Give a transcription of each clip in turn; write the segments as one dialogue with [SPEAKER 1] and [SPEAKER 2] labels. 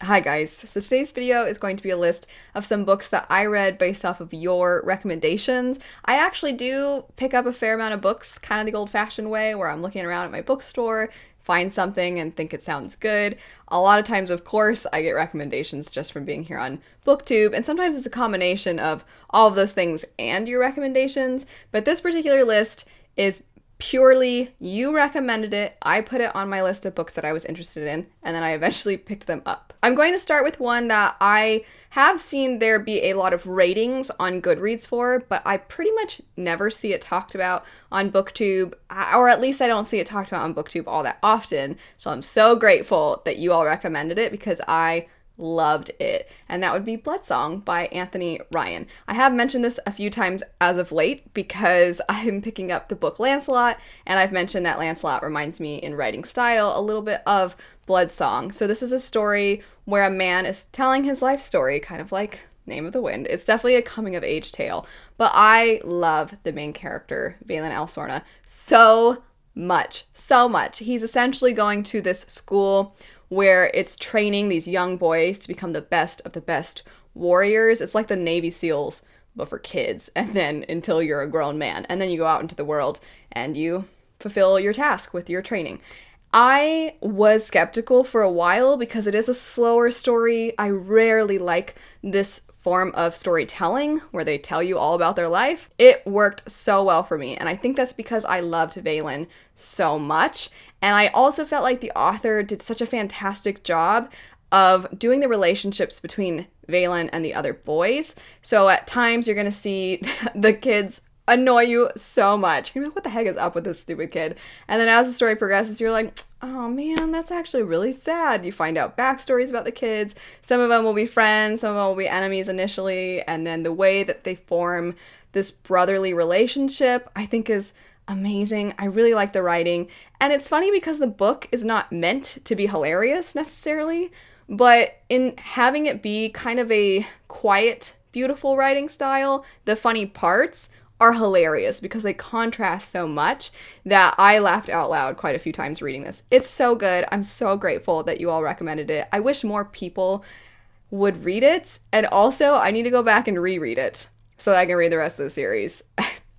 [SPEAKER 1] Hi guys, so today's video is going to be a list of some books that I read based off of your recommendations. I actually do pick up a fair amount of books, kind of the old-fashioned way, where I'm looking around at my bookstore, find something and think it sounds good. A lot of times, of course, I get recommendations just from being here on BookTube, and sometimes it's a combination of all of those things and your recommendations, but this particular list is purely you recommended it, I put it on my list of books that I was interested in, and then I eventually picked them up. I'm going to start with one that I have seen there be a lot of ratings on Goodreads for, but I pretty much never see it talked about on BookTube, or at least I don't see it talked about on BookTube all that often, so I'm so grateful that you all recommended it because I loved it, and that would be Bloodsong by Anthony Ryan. I have mentioned this a few times as of late because I'm picking up the book Lancelot, and I've mentioned that Lancelot reminds me in writing style a little bit of Bloodsong. So this is a story where a man is telling his life story, kind of like Name of the Wind. It's definitely a coming-of-age tale, but I love the main character, Valen Alsorna, so much. He's essentially going to this school where it's training these young boys to become the best of the best warriors. It's like the Navy SEALs, but for kids, and then until you're a grown man. And then you go out into the world and you fulfill your task with your training. I was skeptical for a while because it is a slower story. I rarely like this form of storytelling where they tell you all about their life. It worked so well for me, and I think that's because I loved Valen so much, and I also felt like the author did such a fantastic job of doing the relationships between Valen and the other boys. So at times you're gonna see the kids annoy you so much. You're like, what the heck is up with this stupid kid? And then as the story progresses, you're like, oh man, that's actually really sad. You find out backstories about the kids. Some of them will be friends, some of them will be enemies initially, and then the way that they form this brotherly relationship, I think is amazing. I really like the writing. And it's funny because the book is not meant to be hilarious necessarily, but in having it be kind of a quiet, beautiful writing style, the funny parts are hilarious because they contrast so much that I laughed out loud quite a few times reading this. It's so good. I'm so grateful that you all recommended it. I wish more people would read it, and also I need to go back and reread it so that I can read the rest of the series.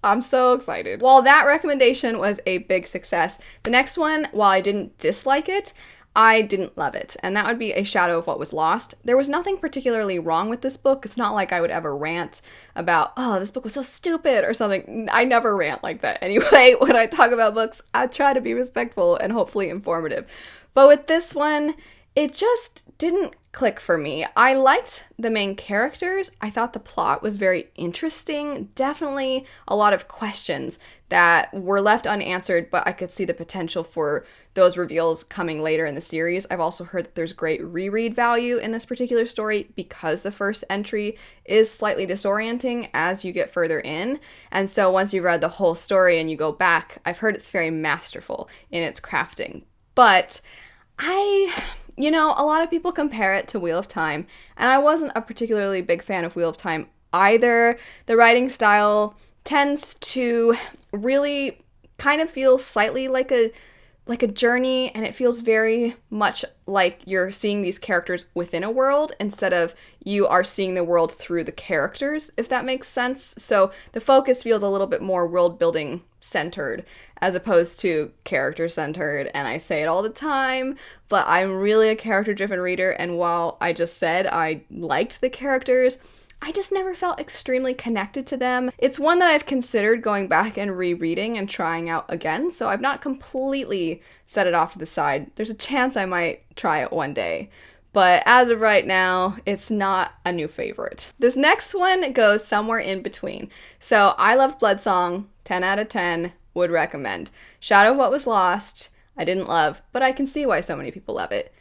[SPEAKER 1] I'm so excited. While that recommendation was a big success, the next one, while I didn't dislike it, I didn't love it, and that would be A Shadow of What Was Lost. There was nothing particularly wrong with this book. It's not like I would ever rant about, oh, this book was so stupid or something. I never rant like that anyway. When I talk about books, I try to be respectful and hopefully informative. But with this one, it just didn't click for me. I liked the main characters. I thought the plot was very interesting. Definitely a lot of questions that were left unanswered, but I could see the potential for those reveals coming later in the series. I've also heard that there's great reread value in this particular story because the first entry is slightly disorienting as you get further in. And so once you've read the whole story and you go back, I've heard it's very masterful in its crafting. But a lot of people compare it to Wheel of Time, and I wasn't a particularly big fan of Wheel of Time either. The writing style tends to really kind of feel slightly like a journey, and it feels very much like you're seeing these characters within a world instead of you are seeing the world through the characters, if that makes sense. So the focus feels a little bit more world building centered as opposed to character centered, and I say it all the time, but I'm really a character driven reader, and while I just said I liked the characters, I just never felt extremely connected to them. It's one that I've considered going back and rereading and trying out again, so I've not completely set it off to the side. There's a chance I might try it one day, but as of right now, it's not a new favorite. This next one goes somewhere in between. So I loved Bloodsong, 10 out of 10, would recommend. Shadow of What Was Lost, I didn't love, but I can see why so many people love it.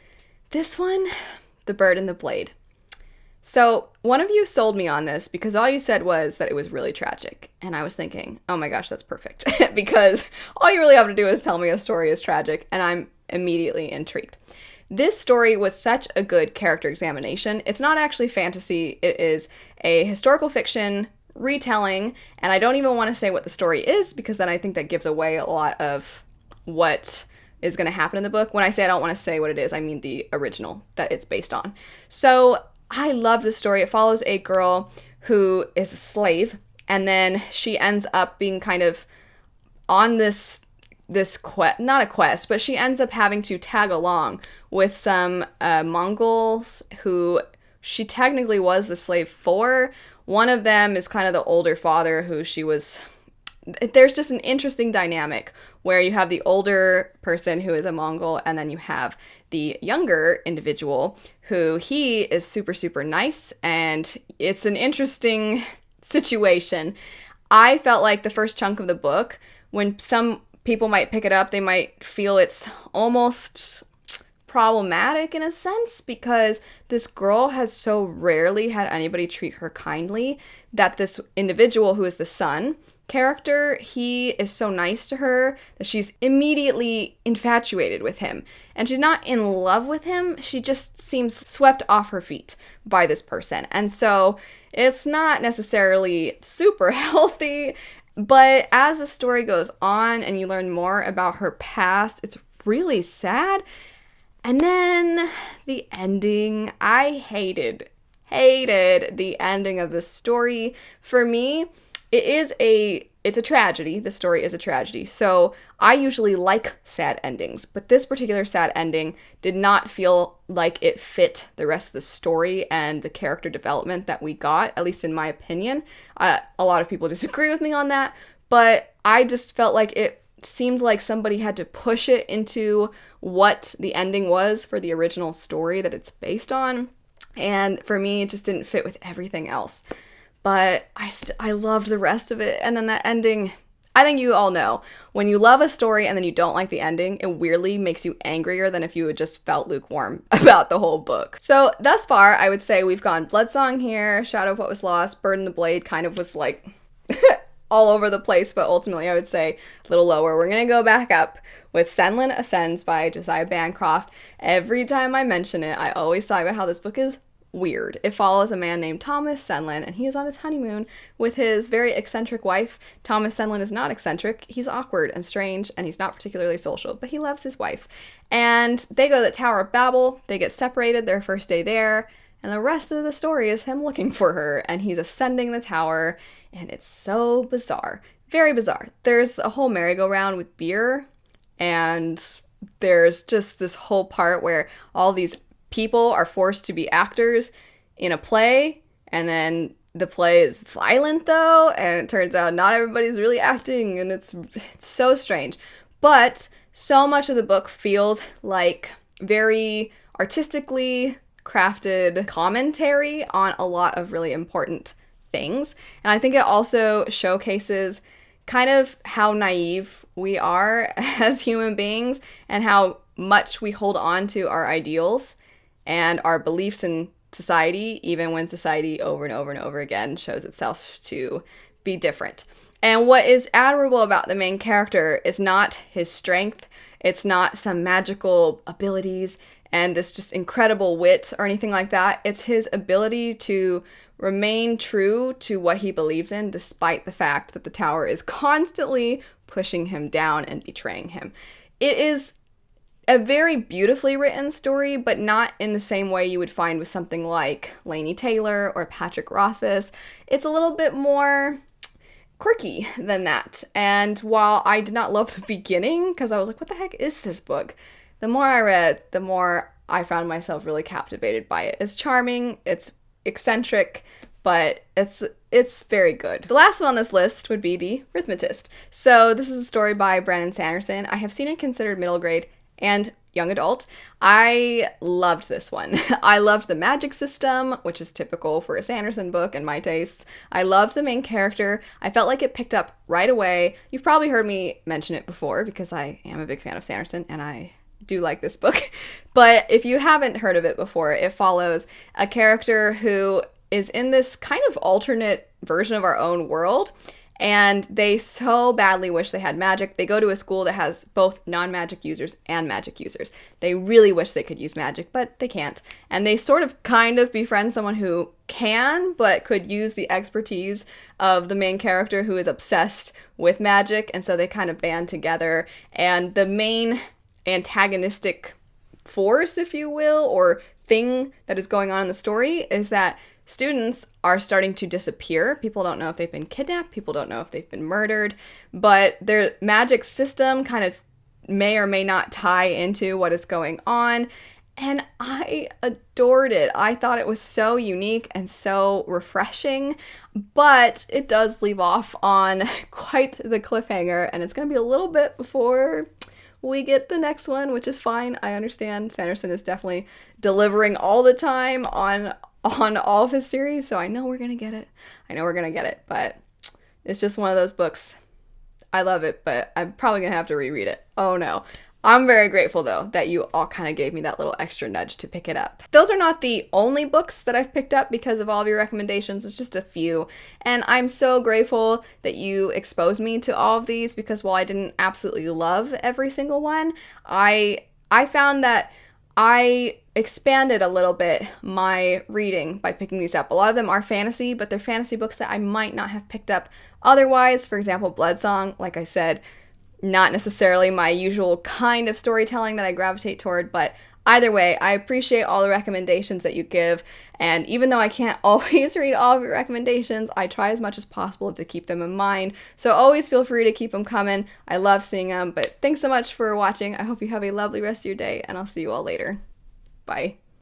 [SPEAKER 1] This one, The Bird and the Blade. So one of you sold me on this because all you said was that it was really tragic. And I was thinking, oh my gosh, that's perfect. Because all you really have to do is tell me a story is tragic, and I'm immediately intrigued. This story was such a good character examination. It's not actually fantasy. It is a historical fiction retelling, and I don't even want to say what the story is because then I think that gives away a lot of what is going to happen in the book. When I say I don't want to say what it is, I mean the original that it's based on. So I love this story. It follows a girl who is a slave, and then she ends up being kind of on this quest, not a quest, but she ends up having to tag along with some Mongols who she technically was the slave for. One of them is kind of the older father who she was... There's just an interesting dynamic where you have the older person who is a Mongol, and then you have the younger individual who he is super, super nice, and it's an interesting situation. I felt like the first chunk of the book, when some people might pick it up, they might feel it's almost problematic in a sense, because this girl has so rarely had anybody treat her kindly that this individual who is the son character, he is so nice to her that she's immediately infatuated with him. And she's not in love with him, she just seems swept off her feet by this person. And so it's not necessarily super healthy, but as the story goes on and you learn more about her past, it's really sad. And then the ending, I hated the ending of this story. For me, it's a tragedy. The story is a tragedy. So I usually like sad endings, but this particular sad ending did not feel like it fit the rest of the story and the character development that we got, at least in my opinion. A lot of people disagree with me on that, but I just felt like it seemed like somebody had to push it into what the ending was for the original story that it's based on. And for me, it just didn't fit with everything else. But I loved the rest of it. And then that ending, I think you all know, when you love a story and then you don't like the ending, it weirdly makes you angrier than if you had just felt lukewarm about the whole book. So thus far, I would say we've gone Bloodsong here, Shadow of What Was Lost, Bird in the Blade kind of was like all over the place, but ultimately I would say a little lower. We're going to go back up with Senlin Ascends by Josiah Bancroft. Every time I mention it, I always talk about how this book is weird. It follows a man named Thomas Senlin, and he is on his honeymoon with his very eccentric wife. Thomas Senlin is not eccentric. He's awkward and strange, and he's not particularly social, but he loves his wife. And they go to the Tower of Babel. They get separated their first day there, and the rest of the story is him looking for her, and he's ascending the tower, and it's so bizarre. Very bizarre. There's a whole merry-go-round with beer, and there's just this whole part where all these people are forced to be actors in a play, and then the play is violent though, and it turns out not everybody's really acting, and it's so strange. But so much of the book feels like very artistically crafted commentary on a lot of really important things. And I think it also showcases kind of how naive we are as human beings and how much we hold on to our ideals and our beliefs in society, even when society over and over and over again shows itself to be different. And what is admirable about the main character is not his strength, it's not some magical abilities and this just incredible wit or anything like that. It's his ability to remain true to what he believes in, despite the fact that the tower is constantly pushing him down and betraying him. It is a very beautifully written story, but not in the same way you would find with something like Laini Taylor or Patrick Rothfuss. It's a little bit more quirky than that. And while I did not love the beginning, because I was like, what the heck is this book? The more I read, the more I found myself really captivated by it. It's charming, it's eccentric, but it's very good. The last one on this list would be The Rithmatist. So this is a story by Brandon Sanderson. I have seen it considered middle grade and young adult. I loved this one. I loved the magic system, which is typical for a Sanderson book in my tastes. I loved the main character. I felt like it picked up right away. You've probably heard me mention it before because I am a big fan of Sanderson and I do like this book. But if you haven't heard of it before, it follows a character who is in this kind of alternate version of our own world. And they so badly wish they had magic. They go to a school that has both non-magic users and magic users. They really wish they could use magic, but they can't. And they sort of kind of befriend someone who can, but could use the expertise of the main character who is obsessed with magic. And so they kind of band together. And the main antagonistic force, if you will, or thing that is going on in the story is that students are starting to disappear. People don't know if they've been kidnapped. People don't know if they've been murdered. But their magic system kind of may or may not tie into what is going on. And I adored it. I thought it was so unique and so refreshing, but it does leave off on quite the cliffhanger, and it's going to be a little bit before we get the next one, which is fine. I understand Sanderson is definitely delivering all the time on all of his series, so I know we're going to get it. But it's just one of those books. I love it, but I'm probably going to have to reread it. Oh no. I'm very grateful, though, that you all kind of gave me that little extra nudge to pick it up. Those are not the only books that I've picked up because of all of your recommendations. It's just a few. And I'm so grateful that you exposed me to all of these because while I didn't absolutely love every single one, I found that I expanded a little bit my reading by picking these up. A lot of them are fantasy, but they're fantasy books that I might not have picked up otherwise. For example, Bloodsong, like I said, not necessarily my usual kind of storytelling that I gravitate toward, but either way, I appreciate all the recommendations that you give, and even though I can't always read all of your recommendations, I try as much as possible to keep them in mind, so always feel free to keep them coming. I love seeing them, but thanks so much for watching. I hope you have a lovely rest of your day, and I'll see you all later. Bye.